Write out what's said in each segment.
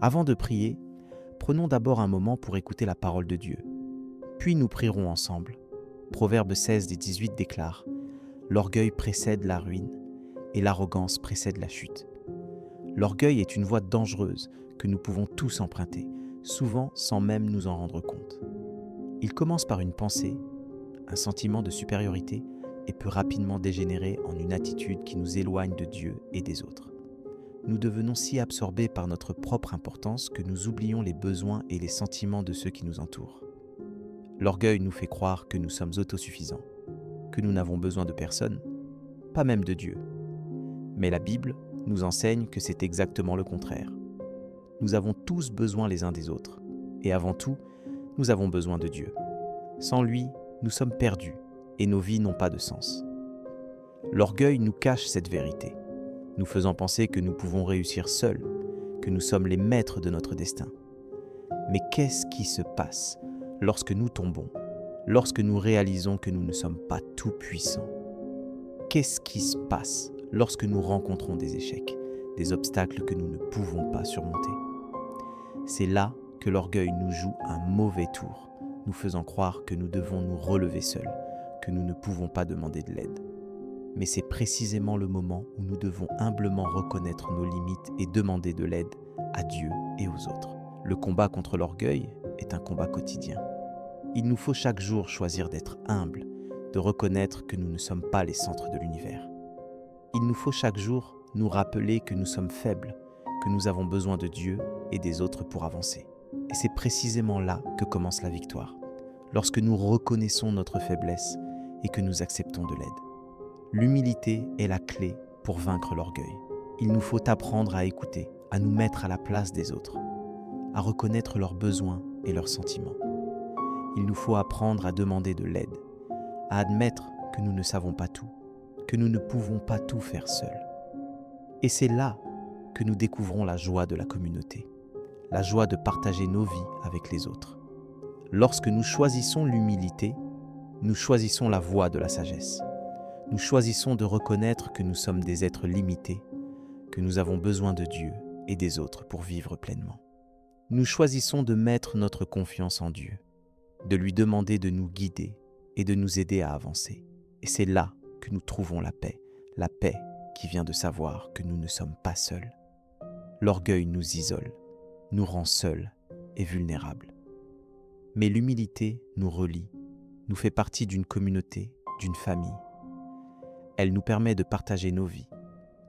Avant de prier, prenons d'abord un moment pour écouter la parole de Dieu. Puis nous prierons ensemble. Proverbe 16 et 18 déclare « L'orgueil précède la ruine et l'arrogance précède la chute ». L'orgueil est une voie dangereuse que nous pouvons tous emprunter, souvent sans même nous en rendre compte. Il commence par une pensée, un sentiment de supériorité et peut rapidement dégénérer en une attitude qui nous éloigne de Dieu et des autres. Nous devenons si absorbés par notre propre importance que nous oublions les besoins et les sentiments de ceux qui nous entourent. L'orgueil nous fait croire que nous sommes autosuffisants, que nous n'avons besoin de personne, pas même de Dieu. Mais la Bible nous enseigne que c'est exactement le contraire. Nous avons tous besoin les uns des autres, et avant tout, nous avons besoin de Dieu. Sans lui, nous sommes perdus, et nos vies n'ont pas de sens. L'orgueil nous cache cette vérité, nous faisant penser que nous pouvons réussir seuls, que nous sommes les maîtres de notre destin. Mais qu'est-ce qui se passe lorsque nous tombons, lorsque nous réalisons que nous ne sommes pas tout-puissants? Qu'est-ce qui se passe lorsque nous rencontrons des échecs, des obstacles que nous ne pouvons pas surmonter? C'est là que l'orgueil nous joue un mauvais tour, nous faisant croire que nous devons nous relever seuls, que nous ne pouvons pas demander de l'aide. Mais c'est précisément le moment où nous devons humblement reconnaître nos limites et demander de l'aide à Dieu et aux autres. Le combat contre l'orgueil est un combat quotidien. Il nous faut chaque jour choisir d'être humbles, de reconnaître que nous ne sommes pas les centres de l'univers. Il nous faut chaque jour nous rappeler que nous sommes faibles, que nous avons besoin de Dieu et des autres pour avancer. Et c'est précisément là que commence la victoire, lorsque nous reconnaissons notre faiblesse et que nous acceptons de l'aide. L'humilité est la clé pour vaincre l'orgueil. Il nous faut apprendre à écouter, à nous mettre à la place des autres, à reconnaître leurs besoins et leurs sentiments. Il nous faut apprendre à demander de l'aide, à admettre que nous ne savons pas tout, que nous ne pouvons pas tout faire seuls. Et c'est là que nous découvrons la joie de la communauté, la joie de partager nos vies avec les autres. Lorsque nous choisissons l'humilité, nous choisissons la voie de la sagesse. Nous choisissons de reconnaître que nous sommes des êtres limités, que nous avons besoin de Dieu et des autres pour vivre pleinement. Nous choisissons de mettre notre confiance en Dieu, de lui demander de nous guider et de nous aider à avancer. Et c'est là que nous trouvons la paix qui vient de savoir que nous ne sommes pas seuls. L'orgueil nous isole, nous rend seuls et vulnérables. Mais l'humilité nous relie, nous fait partie d'une communauté, d'une famille. Elle nous permet de partager nos vies,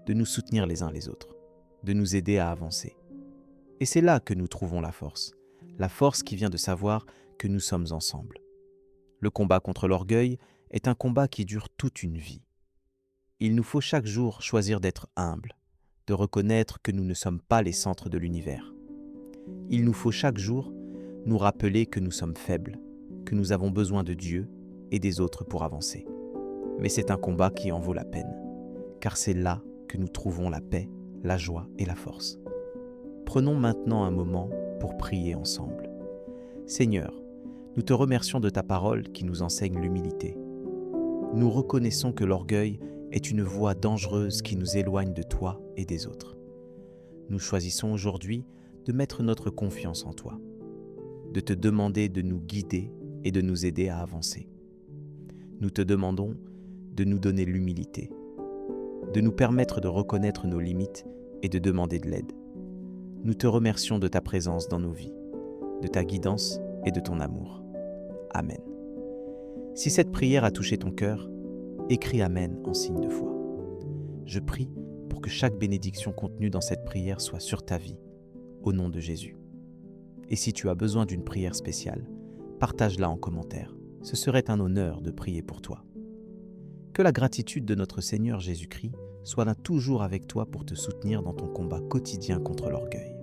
de nous soutenir les uns les autres, de nous aider à avancer. Et c'est là que nous trouvons la force qui vient de savoir que nous sommes ensemble. Le combat contre l'orgueil est un combat qui dure toute une vie. Il nous faut chaque jour choisir d'être humbles, de reconnaître que nous ne sommes pas les centres de l'univers. Il nous faut chaque jour nous rappeler que nous sommes faibles, que nous avons besoin de Dieu et des autres pour avancer. Mais c'est un combat qui en vaut la peine, car c'est là que nous trouvons la paix, la joie et la force. Prenons maintenant un moment pour prier ensemble. Seigneur, nous te remercions de ta parole qui nous enseigne l'humilité. Nous reconnaissons que l'orgueil est une voie dangereuse qui nous éloigne de toi et des autres. Nous choisissons aujourd'hui de mettre notre confiance en toi, de te demander de nous guider et de nous aider à avancer. Nous te demandons de nous donner l'humilité, de nous permettre de reconnaître nos limites et de demander de l'aide. Nous te remercions de ta présence dans nos vies, de ta guidance et de ton amour. Amen. Si cette prière a touché ton cœur, écris Amen en signe de foi. Je prie pour que chaque bénédiction contenue dans cette prière soit sur ta vie, au nom de Jésus. Et si tu as besoin d'une prière spéciale, partage-la en commentaire. Ce serait un honneur de prier pour toi. Que la gratitude de notre Seigneur Jésus-Christ soit là toujours avec toi pour te soutenir dans ton combat quotidien contre l'orgueil.